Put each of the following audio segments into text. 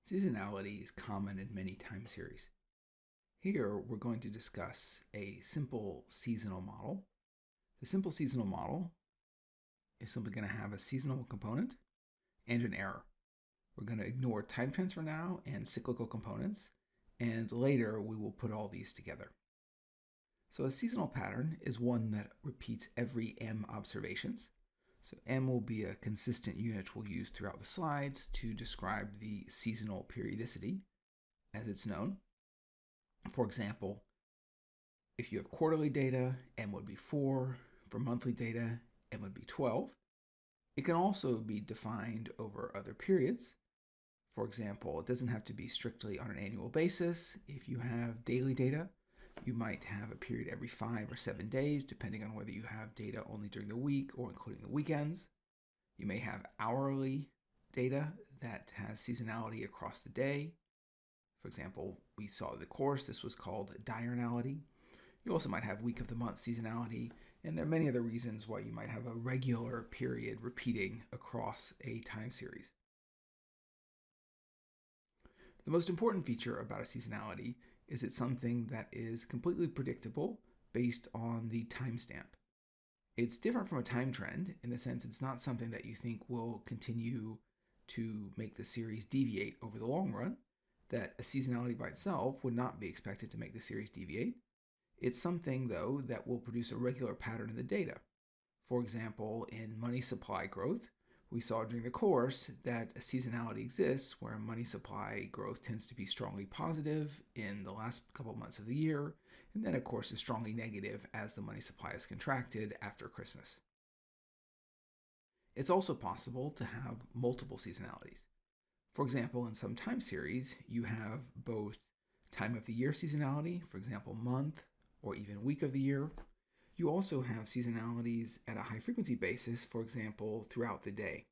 Seasonality is common in many time series. Here, we're going to discuss a simple seasonal model. The simple seasonal model is simply going to have a seasonal component and an error. We're going to ignore time trends for now and cyclical components, and later we will put all these together. So a seasonal pattern is one that repeats every m observations. So m will be a consistent unit we'll use throughout the slides to describe the seasonal periodicity, as it's known. For example, if you have quarterly data, m would be 4. For monthly data, m would be 12. It can also be defined over other periods. For example, it doesn't have to be strictly on an annual basis. If you have daily data, you might have a period every 5 or 7 days, depending on whether you have data only during the week or including the weekends. You may have hourly data that has seasonality across the day. For example, we saw in the course, this was called diurnality. You also might have week of the month seasonality, and there are many other reasons why you might have a regular period repeating across a time series. The most important feature about a seasonality is it's something that is completely predictable based on the timestamp. It's different from a time trend in the sense it's not something that you think will continue to make the series deviate over the long run, that a seasonality by itself would not be expected to make the series deviate. It's something, though, that will produce a regular pattern in the data. For example, in money supply growth, we saw during the course that a seasonality exists where money supply growth tends to be strongly positive in the last couple months of the year, and then, of course, is strongly negative as the money supply is contracted after Christmas. It's also possible to have multiple seasonalities. For example, in some time series, you have both time of the year seasonality, for example, month or even week of the year. You also have seasonalities at a high frequency basis, for example, throughout the day.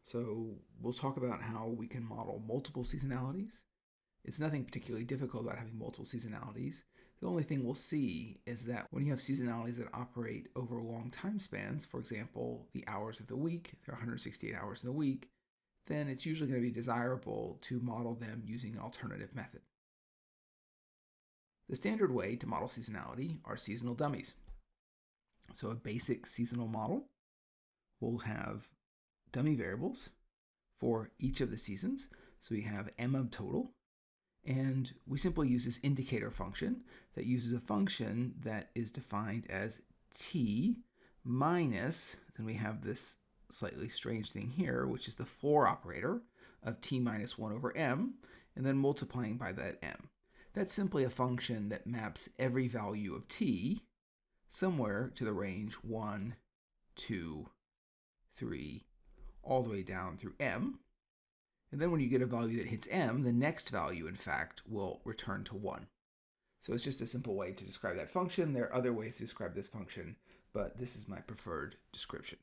So we'll talk about how we can model multiple seasonalities. It's nothing particularly difficult about having multiple seasonalities. The only thing we'll see is that when you have seasonalities that operate over long time spans, for example, the hours of the week, there are 168 hours in the week, then it's usually going to be desirable to model them using an alternative method. The standard way to model seasonality are seasonal dummies. So a basic seasonal model will have dummy variables for each of the seasons. So we have m of total, and we simply use this indicator function that uses a function that is defined as t minus, then we have this slightly strange thing here, which is the floor operator of t minus 1 over m, and then multiplying by that m. That's simply a function that maps every value of t somewhere to the range 1, 2, 3, all the way down through m. And then when you get a value that hits m, the next value, in fact, will return to 1. So it's just a simple way to describe that function. There are other ways to describe this function, but this is my preferred description.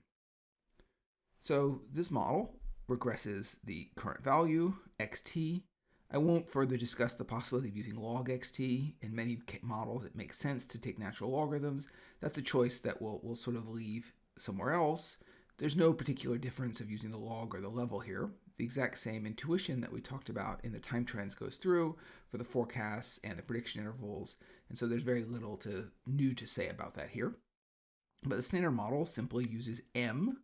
So this model regresses the current value, xt. I won't further discuss the possibility of using log xt. In many models, it makes sense to take natural logarithms. That's a choice that we'll sort of leave somewhere else. There's no particular difference of using the log or the level here. The exact same intuition that we talked about in the time trends goes through for the forecasts and the prediction intervals, and so there's very little new to say about that here. But the standard model simply uses m,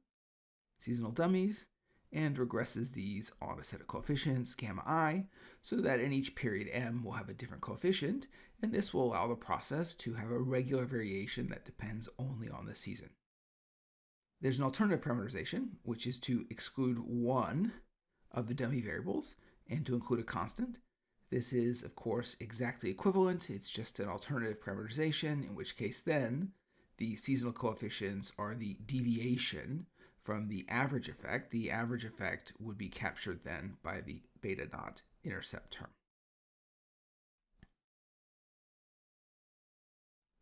seasonal dummies, and regresses these on a set of coefficients, gamma I, so that in each period m will have a different coefficient, and this will allow the process to have a regular variation that depends only on the season. There's an alternative parameterization, which is to exclude one of the dummy variables and to include a constant. This is, of course, exactly equivalent. It's just an alternative parameterization, in which case then the seasonal coefficients are the deviation from the average effect. The average effect would be captured then by the beta naught intercept term.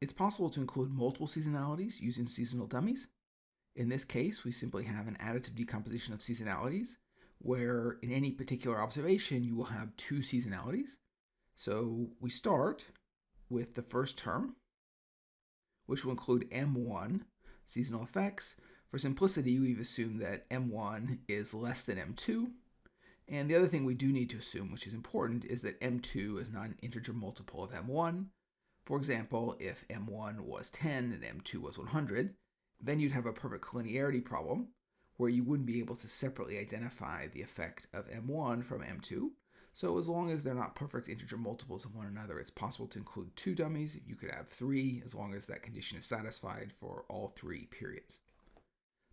It's possible to include multiple seasonalities using seasonal dummies. In this case, we simply have an additive decomposition of seasonalities, where in any particular observation, you will have two seasonalities. So we start with the first term, which will include M1 seasonal effects. For simplicity, we've assumed that M1 is less than M2, And the other thing we do need to assume, which is important, is that m2 is not an integer multiple of m1. For example, if m1 was 10 and m2 was 100, then you'd have a perfect collinearity problem where you wouldn't be able to separately identify the effect of m1 from m2. So as long as they're not perfect integer multiples of one another, it's possible to include 2 dummies. You could have 3 as long as that condition is satisfied for all 3 periods.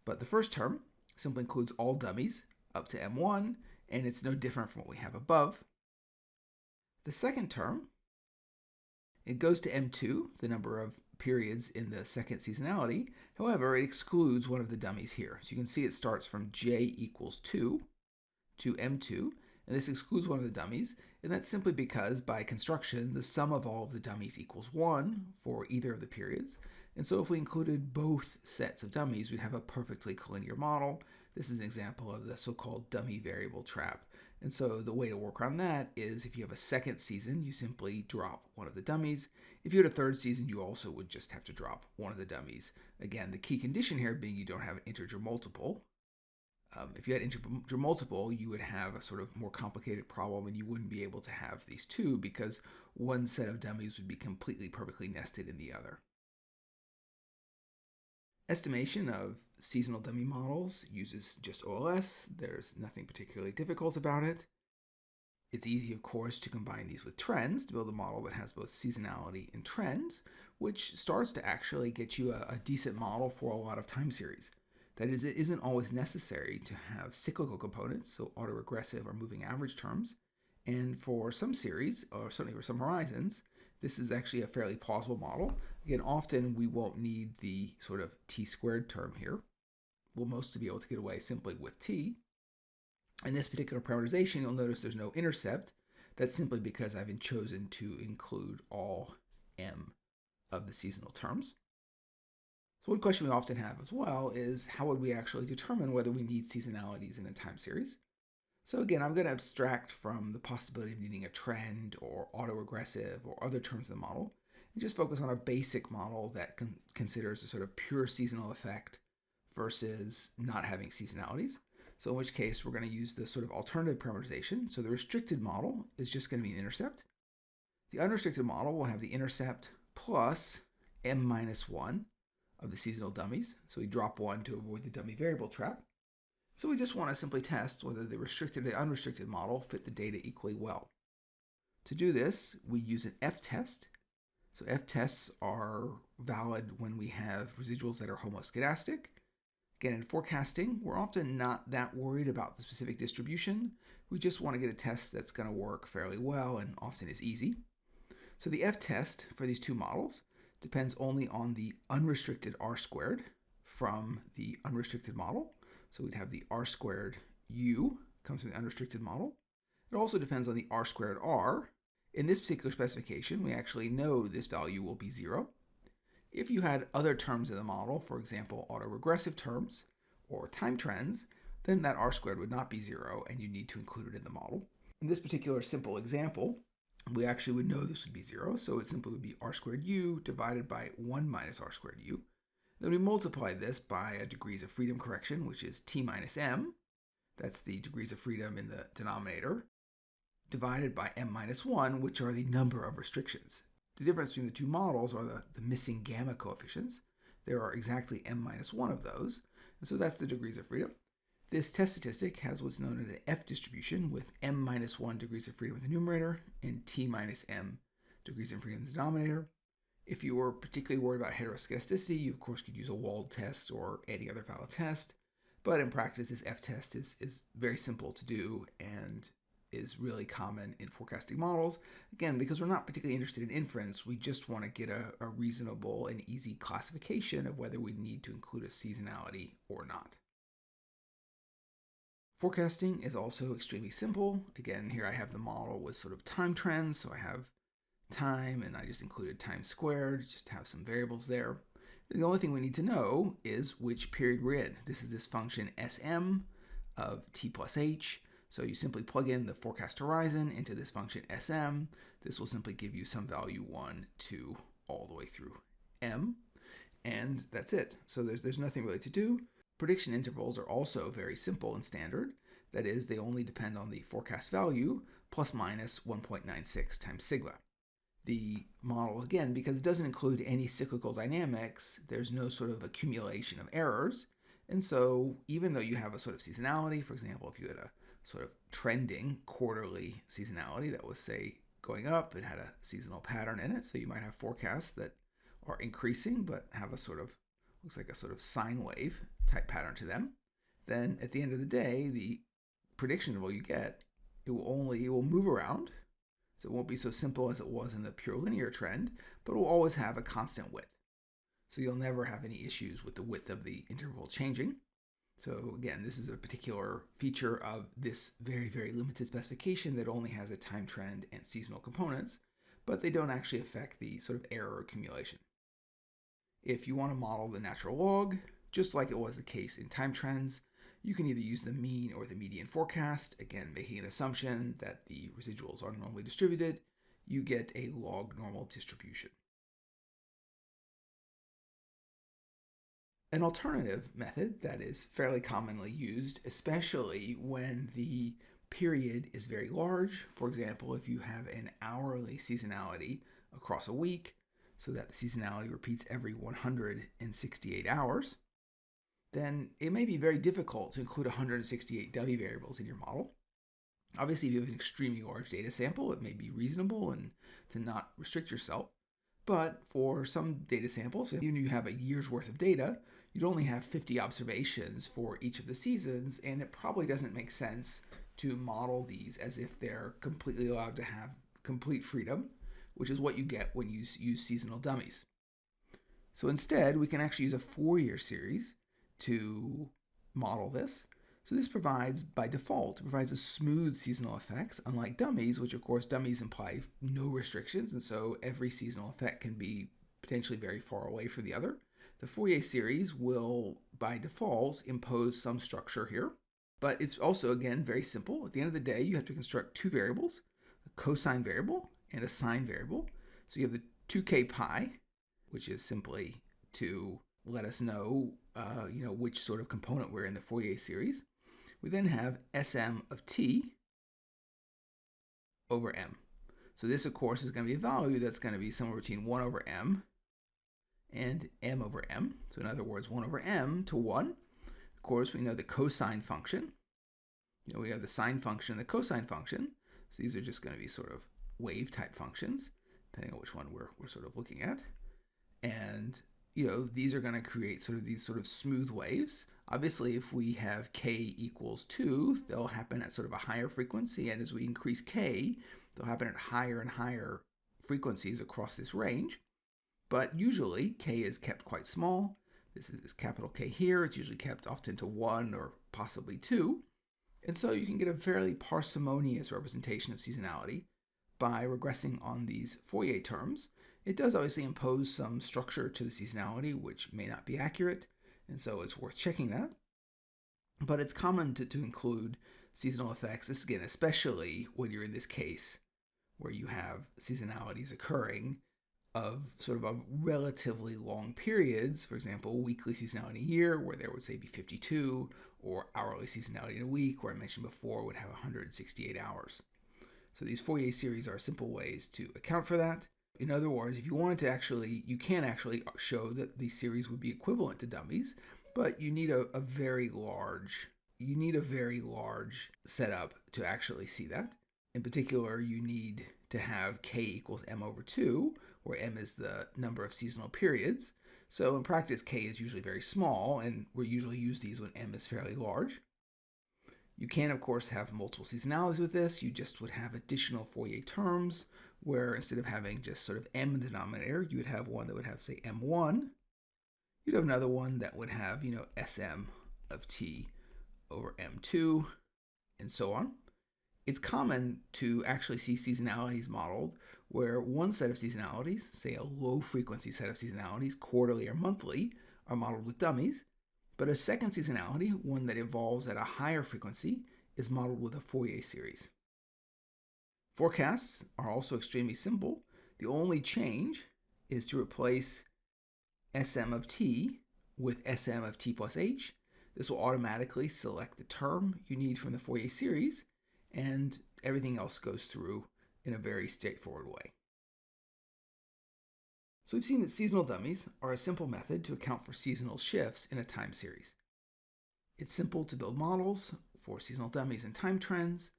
But the first term simply includes all dummies up to m1, and it's no different from what we have above. The second term, it goes to m2, the number of periods in the second seasonality. However, it excludes one of the dummies here. So you can see it starts from j equals 2 to m2, and this excludes one of the dummies, and that's simply because by construction, the sum of all of the dummies equals 1 for either of the periods. And so if we included both sets of dummies, we'd have a perfectly collinear model. This is an example of the so-called dummy variable trap. And so the way to work around that is if you have a second season, you simply drop one of the dummies. If you had a third season, you also would just have to drop one of the dummies. Again, the key condition here being you don't have an integer multiple. If you had integer multiple, you would have a sort of more complicated problem, and you wouldn't be able to have these two because one set of dummies would be completely perfectly nested in the other. Estimation of seasonal dummy models uses just OLS. There's nothing particularly difficult about it. It's easy, of course, to combine these with trends to build a model that has both seasonality and trends, which starts to actually get you a decent model for a lot of time series. That is, it isn't always necessary to have cyclical components, so autoregressive or moving average terms. And for some series, or certainly for some horizons, this is actually a fairly plausible model. Again, often we won't need the sort of t-squared term here. We'll mostly be able to get away simply with t. In this particular parameterization, you'll notice there's no intercept. That's simply because I've chosen to include all m of the seasonal terms. So one question we often have as well is how would we actually determine whether we need seasonalities in a time series? So again, I'm going to abstract from the possibility of needing a trend or autoregressive or other terms of the model and just focus on a basic model that considers a sort of pure seasonal effect versus not having seasonalities. So in which case we're going to use this sort of alternative parameterization. So the restricted model is just going to be an intercept. The unrestricted model will have the intercept plus m minus 1 of the seasonal dummies. So we drop 1 to avoid the dummy variable trap. So we just want to simply test whether the restricted and the unrestricted model fit the data equally well. To do this, we use an f-test. So f-tests are valid when we have residuals that are homoscedastic. Again, in forecasting, we're often not that worried about the specific distribution. We just want to get a test that's going to work fairly well and often is easy. So the f-test for these two models depends only on the unrestricted r squared from the unrestricted model. So we'd have the r squared u comes from the unrestricted model. It also depends on the r squared r. In this particular specification, we actually know this value will be 0. If you had other terms in the model, for example, autoregressive terms or time trends, then that r squared would not be 0 and you need to include it in the model. In this particular simple example, we actually would know this would be 0, so it simply would be r squared u divided by 1 minus r squared u. Then we multiply this by a degrees of freedom correction, which is t minus m. That's the degrees of freedom in the denominator, divided by m minus 1, which are the number of restrictions. The difference between the two models are the missing gamma coefficients. There are exactly m minus 1 of those, and so that's the degrees of freedom. This test statistic has what's known as an F distribution with m minus 1 degrees of freedom in the numerator and t minus m degrees of freedom in the denominator. If you were particularly worried about heteroscedasticity, you of course could use a walled test or any other valid test, but in practice this F-test is very simple to do and is really common in forecasting models. Again, because we're not particularly interested in inference, we just want to get a reasonable and easy classification of whether we need to include a seasonality or not. Forecasting is also extremely simple. Again, here I have the model with sort of time trends, so I have time, and I just included time squared, just to have some variables there. The only thing we need to know is which period we're in. This is this function Sm of t plus h. So you simply plug in the forecast horizon into this function Sm. This will simply give you some value 1, 2, all the way through m. And that's it. So there's nothing really to do. Prediction intervals are also very simple and standard. That is, they only depend on the forecast value plus minus 1.96 times sigma. The model, again, because it doesn't include any cyclical dynamics, there's no sort of accumulation of errors. And so even though you have a sort of seasonality, for example, if you had a sort of trending quarterly seasonality that was, say, going up, it had a seasonal pattern in it. So you might have forecasts that are increasing but have a sort of, looks like a sort of sine wave type pattern to them. Then at the end of the day, the prediction interval you get, it will move around. So it won't be so simple as it was in the pure linear trend, but it will always have a constant width. So you'll never have any issues with the width of the interval changing. So again, this is a particular feature of this very, very limited specification that only has a time trend and seasonal components, but they don't actually affect the sort of error accumulation. If you want to model the natural log, just like it was the case in time trends, you can either use the mean or the median forecast, again, making an assumption that the residuals are normally distributed. You get a log normal distribution. An alternative method that is fairly commonly used, especially when the period is very large, for example, if you have an hourly seasonality across a week, so that the seasonality repeats every 168 hours, then it may be very difficult to include 168 dummy variables in your model. Obviously, if you have an extremely large data sample, it may be reasonable and to not restrict yourself. But for some data samples, even if you have a year's worth of data, you'd only have 50 observations for each of the seasons, and it probably doesn't make sense to model these as if they're completely allowed to have complete freedom, which is what you get when you use seasonal dummies. So instead, we can actually use a Fourier series to model this. So this provides, by default, a smooth seasonal effects, unlike dummies, which of course dummies imply no restrictions, and so every seasonal effect can be potentially very far away from the other. The Fourier series will, by default, impose some structure here, but it's also, again, very simple. At the end of the day, you have to construct two variables, a cosine variable and a sine variable. So you have the 2k pi, which is simply to let us know, which sort of component we're in the Fourier series. We then have Sm of t over m. So this, of course, is going to be a value that's going to be somewhere between 1 over m and m over m. So in other words, 1 over m to 1. Of course, we know the cosine function. We have the sine function and the cosine function. So these are just going to be sort of wave type functions, depending on which one we're sort of looking at. And these are going to create these sort of smooth waves. Obviously, if we have k equals 2, they'll happen at sort of a higher frequency. And as we increase k, they'll happen at higher and higher frequencies across this range. But usually, k is kept quite small. This is capital K here. It's usually kept often to 1 or possibly 2. And so you can get a fairly parsimonious representation of seasonality by regressing on these Fourier terms. It does obviously impose some structure to the seasonality, which may not be accurate, and so it's worth checking that. But it's common to include seasonal effects, this again, especially when you're in this case where you have seasonalities occurring of sort of relatively long periods, for example, weekly seasonality in a year where there would say be 52, or hourly seasonality in a week where I mentioned before would have 168 hours. So these Fourier series are simple ways to account for that. In other words, if you wanted to you can actually show that the series would be equivalent to dummies, but you need a very large setup to actually see that. In particular, you need to have k equals m over 2, where m is the number of seasonal periods. So in practice, k is usually very small, and we usually use these when m is fairly large. You can, of course, have multiple seasonalities with this. You just would have additional Fourier terms, where instead of having just sort of m in the denominator, you would have one that would have, say, m1. You'd have another one that would have, Sm of t over m2, and so on. It's common to actually see seasonalities modeled where one set of seasonalities, say a low-frequency set of seasonalities, quarterly or monthly, are modeled with dummies, but a second seasonality, one that evolves at a higher frequency, is modeled with a Fourier series. Forecasts are also extremely simple. The only change is to replace Sm of t with Sm of t plus h. This will automatically select the term you need from the Fourier series, and everything else goes through in a very straightforward way. So we've seen that seasonal dummies are a simple method to account for seasonal shifts in a time series. It's simple to build models for seasonal dummies and time trends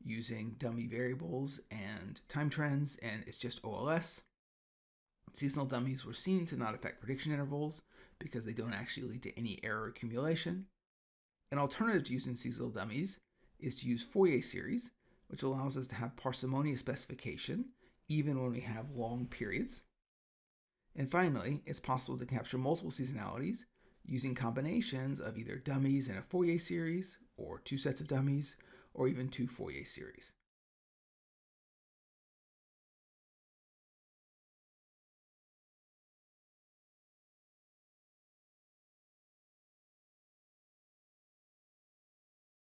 using dummy variables and time trends, and it's just OLS. Seasonal dummies were seen to not affect prediction intervals because they don't actually lead to any error accumulation. An alternative to using seasonal dummies is to use Fourier series, which allows us to have parsimonious specification even when we have long periods. And finally, it's possible to capture multiple seasonalities using combinations of either dummies and a Fourier series, or two sets of dummies, or even two Fourier series.